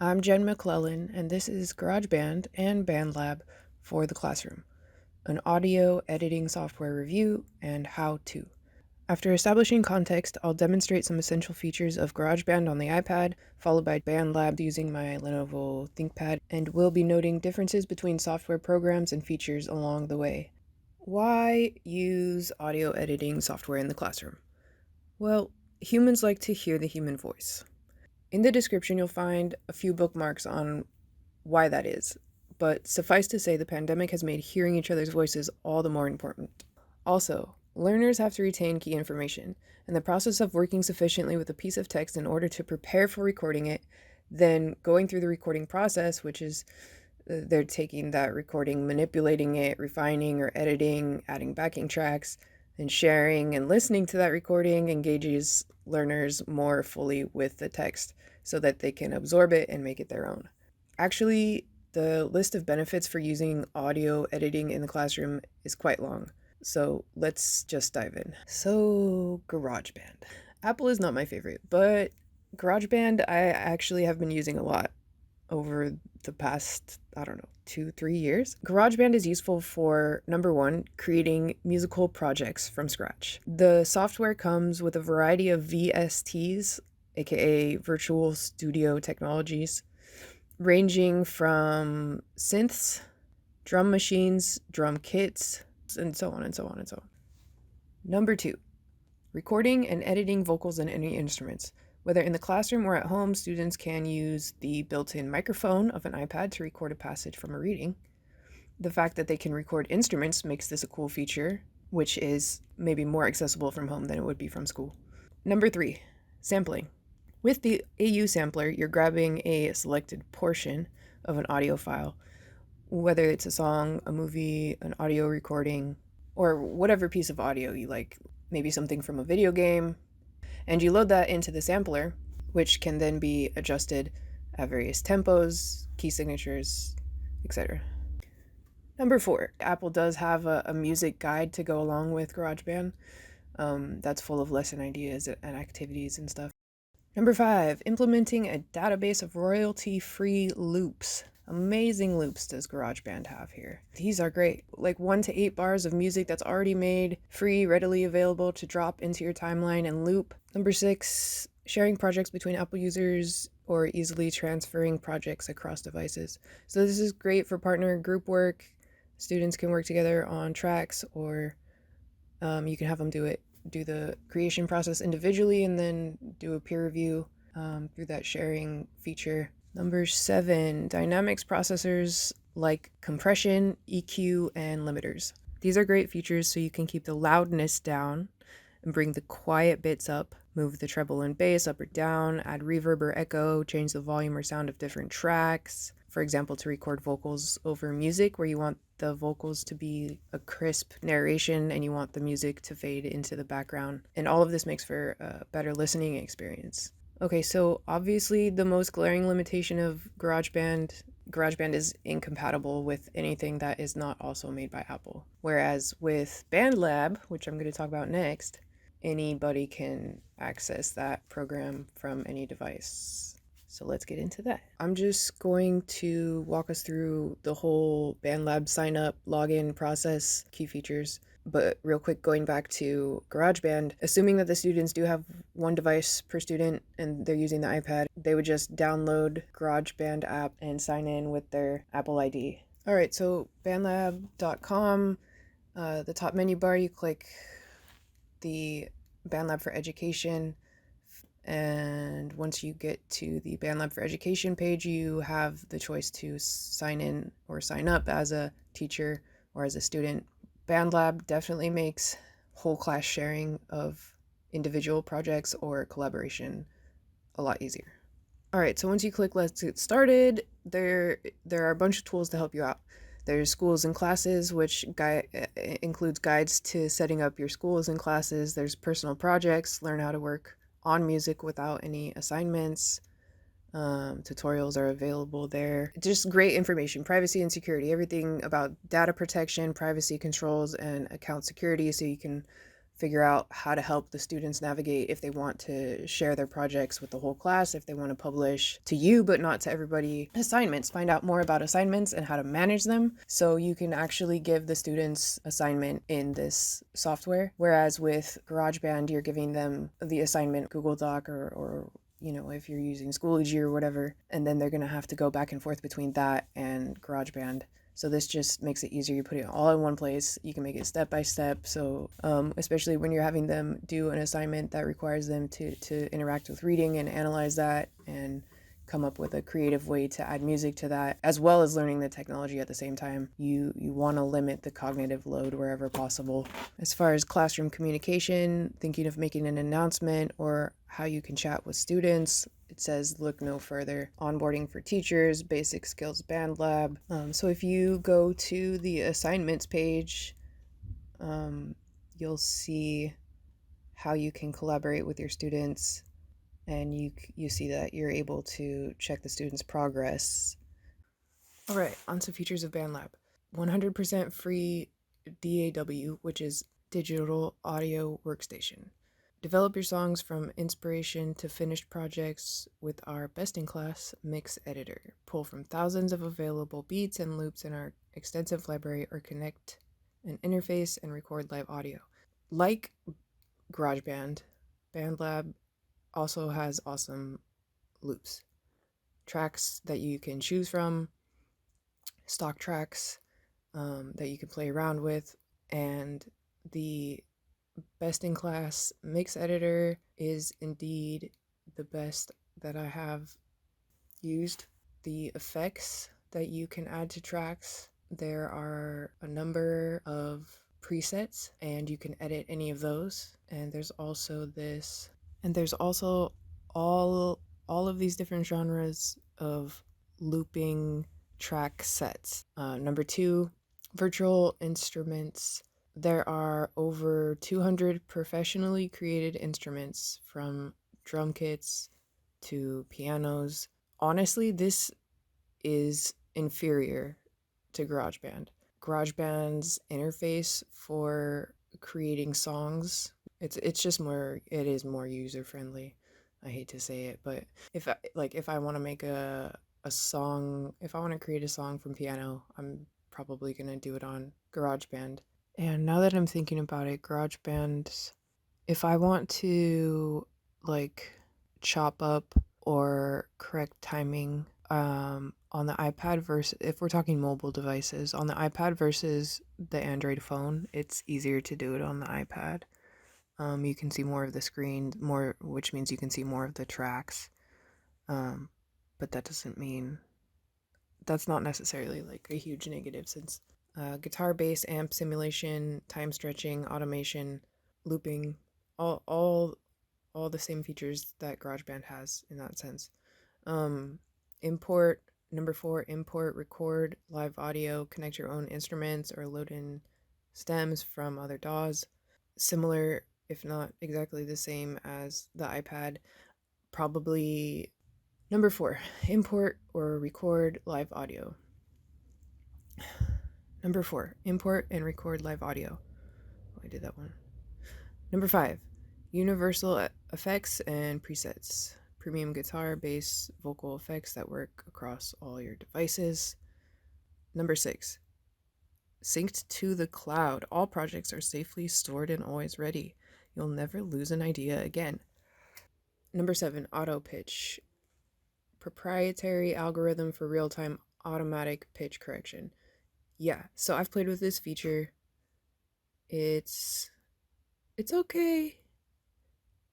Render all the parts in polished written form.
I'm Jen McClellan, and this is Garageband and Bandlab for the classroom, an audio editing software review and how-to. After establishing context, I'll demonstrate some essential features of GarageBand on the iPad, followed by Bandlab using my Lenovo ThinkPad, and we'll be noting differences between software programs and features along the way. Why use audio editing software in the classroom? Well, humans like to hear the human voice. In the description, you'll find a few bookmarks on why that is, but suffice to say, the pandemic has made hearing each other's voices all the more important. Also, learners have to retain key information, and the process of working sufficiently with a piece of text in order to prepare for recording it, then going through the recording process, which is they're taking that recording, manipulating it, refining or editing, adding backing tracks, and sharing and listening to that recording engages learners more fully with the text so that they can absorb it and make it their own. Actually, the list of benefits for using audio editing in the classroom is quite long, so let's just dive in. So, GarageBand. Apple is not my favorite, but GarageBand I actually have been using a lot over the past, 2-3 years. GarageBand is useful for, number one, creating musical projects from scratch. The software comes with a variety of VSTs, aka Virtual Studio Technologies, ranging from synths, drum machines, drum kits, and so on and so on and so on. Number two, recording and editing vocals and any instruments. Whether in the classroom or at home, students can use the built-in microphone of an iPad to record a passage from a reading. The fact that they can record instruments makes this a cool feature, which is maybe more accessible from home than it would be from school. Number three, sampling. With the AU sampler, you're grabbing a selected portion of an audio file, whether it's a song, a movie, an audio recording, or whatever piece of audio you like, maybe something from a video game, and you load that into the sampler, which can then be adjusted at various tempos, key signatures, etc. Number four, Apple does have a music guide to go along with GarageBand. That's full of lesson ideas and activities and stuff. Number five, implementing a database of royalty-free loops. Amazing loops does GarageBand have here. These are great. Like 1 to 8 bars of music that's already made, free, readily available to drop into your timeline and loop. Number six, sharing projects between Apple users or easily transferring projects across devices. So this is great for partner group work. Students can work together on tracks, or you can have them do the creation process individually and then do a peer review through that sharing feature. Number seven, dynamics processors like compression, EQ, and limiters. These are great features so you can keep the loudness down and bring the quiet bits up, move the treble and bass up or down, add reverb or echo, change the volume or sound of different tracks. For example, to record vocals over music where you want the vocals to be a crisp narration and you want the music to fade into the background. And all of this makes for a better listening experience. Okay, so obviously the most glaring limitation of GarageBand is incompatible with anything that is not also made by Apple. Whereas with Bandlab, which I'm going to talk about next, anybody can access that program from any device. So let's get into that. I'm just going to walk us through the whole Bandlab sign up, login process, key features. But real quick, going back to GarageBand, assuming that the students do have one device per student and they're using the iPad, they would just download GarageBand app and sign in with their Apple ID. All right, so bandlab.com, the top menu bar, you click the Bandlab for Education. And once you get to the Bandlab for Education page, you have the choice to sign in or sign up as a teacher or as a student. Bandlab definitely makes whole class sharing of individual projects or collaboration a lot easier. All right, so once you click Let's Get Started, there are a bunch of tools to help you out. There's schools and classes, which includes guides to setting up your schools and classes. There's personal projects, learn how to work on music without any assignments. Tutorials are available there. Just great information, privacy and security, everything about data protection, privacy controls, and account security, so you can figure out how to help the students navigate if they want to share their projects with the whole class, if they want to publish to you but not to everybody. Assignments, find out more about assignments and how to manage them so you can actually give the students assignment in this software, whereas with GarageBand you're giving them the assignment Google Doc or if you're using Schoology or whatever, and then they're going to have to go back and forth between that and GarageBand. So this just makes it easier. You put it all in one place. You can make it step by step. So especially when you're having them do an assignment that requires them to interact with reading and analyze that and come up with a creative way to add music to that, as well as learning the technology at the same time. You want to limit the cognitive load wherever possible. As far as classroom communication, thinking of making an announcement or how you can chat with students, it says look no further. Onboarding for teachers, basic skills Bandlab. So if you go to the assignments page, you'll see how you can collaborate with your students, and you see that you're able to check the students' progress. All right, on to features of Bandlab. 100% free DAW, which is digital audio workstation. Develop your songs from inspiration to finished projects with our best-in-class mix editor. Pull from thousands of available beats and loops in our extensive library or connect an interface and record live audio. Like GarageBand, Bandlab also has awesome loops. Tracks that you can choose from, stock tracks that you can play around with, and the best-in-class mix editor is indeed the best that I have used. The effects that you can add to tracks, there are a number of presets and you can edit any of those. And there's also all of these different genres of looping track sets. Number 2, virtual instruments. There are over 200 professionally created instruments, from drum kits to pianos. Honestly, this is inferior to GarageBand. GarageBand's interface for creating songs, it is more user friendly. I hate to say it, but if I want to make a song, if I want to create a song from piano, I'm probably going to do it on GarageBand. And now that I'm thinking about it, GarageBand, if I want to chop up or correct timing on the iPad versus, if we're talking mobile devices, on the iPad versus the Android phone, it's easier to do it on the iPad. You can see more of the screen, which means you can see more of the tracks. But that's not necessarily a huge negative, since guitar, bass, amp simulation, time stretching, automation, looping, all the same features that GarageBand has in that sense. Number 4, import, record live audio, connect your own instruments or load in stems from other DAWs. Similar, if not exactly the same as the iPad. Probably. Number 4, import or record live audio. Number 4, import and record live audio. I did that one. Number 5, universal effects and presets. Premium guitar, bass, vocal effects that work across all your devices. Number 6, synced to the cloud. All projects are safely stored and always ready. You'll never lose an idea again. Number 7, auto pitch. Proprietary algorithm for real-time automatic pitch correction. Yeah, so I've played with this feature. It's okay.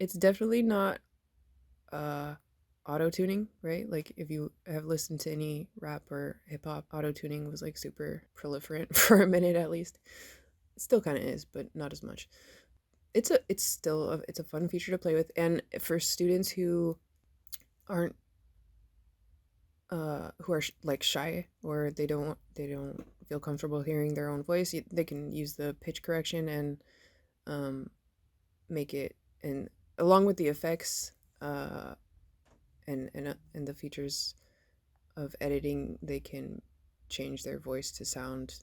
It's definitely not auto-tuning, right? If you have listened to any rap or hip-hop, auto-tuning was super proliferant for a minute at least. It still kind of is, but not as much. It's a fun feature to play with, and for students who aren't who are shy, or they don't feel comfortable hearing their own voice, they can use the pitch correction and make it, and along with the effects and the features of editing, they can change their voice to sound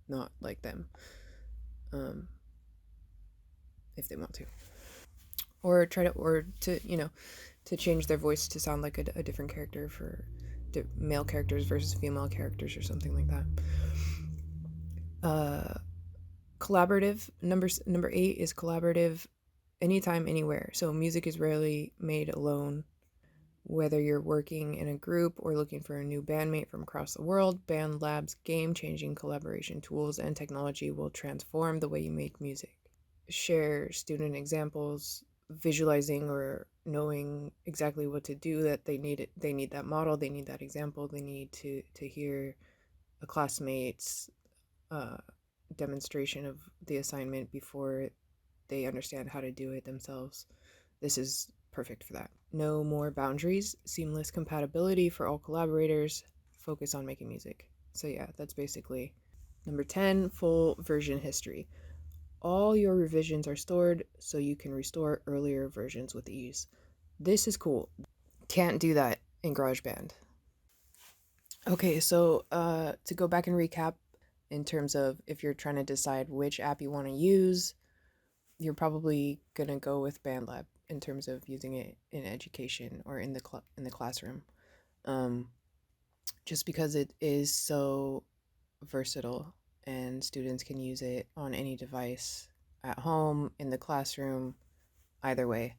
not like them. if they want to, or to change their voice to sound like a different character for male characters versus female characters or something like that. Collaborative. Number 8 is collaborative, anytime, anywhere. So music is rarely made alone. Whether you're working in a group or looking for a new bandmate from across the world, Bandlab's game-changing collaboration tools and technology will transform the way you make music. Share student examples, visualizing or knowing exactly what to do, that they need it. They need that model, they need that example, they need to hear a classmate's demonstration of the assignment before they understand how to do it themselves. This is perfect for that. No more boundaries, seamless compatibility for all collaborators, focus on making music. So yeah, that's basically number 10, full version history. All your revisions are stored so you can restore earlier versions with ease. This is cool. Can't do that in GarageBand. Okay, so to go back and recap, in terms of if you're trying to decide which app you want to use, you're probably gonna go with Bandlab in terms of using it in education or in the classroom, um, just because it is so versatile and students can use it on any device, at home, in the classroom, either way.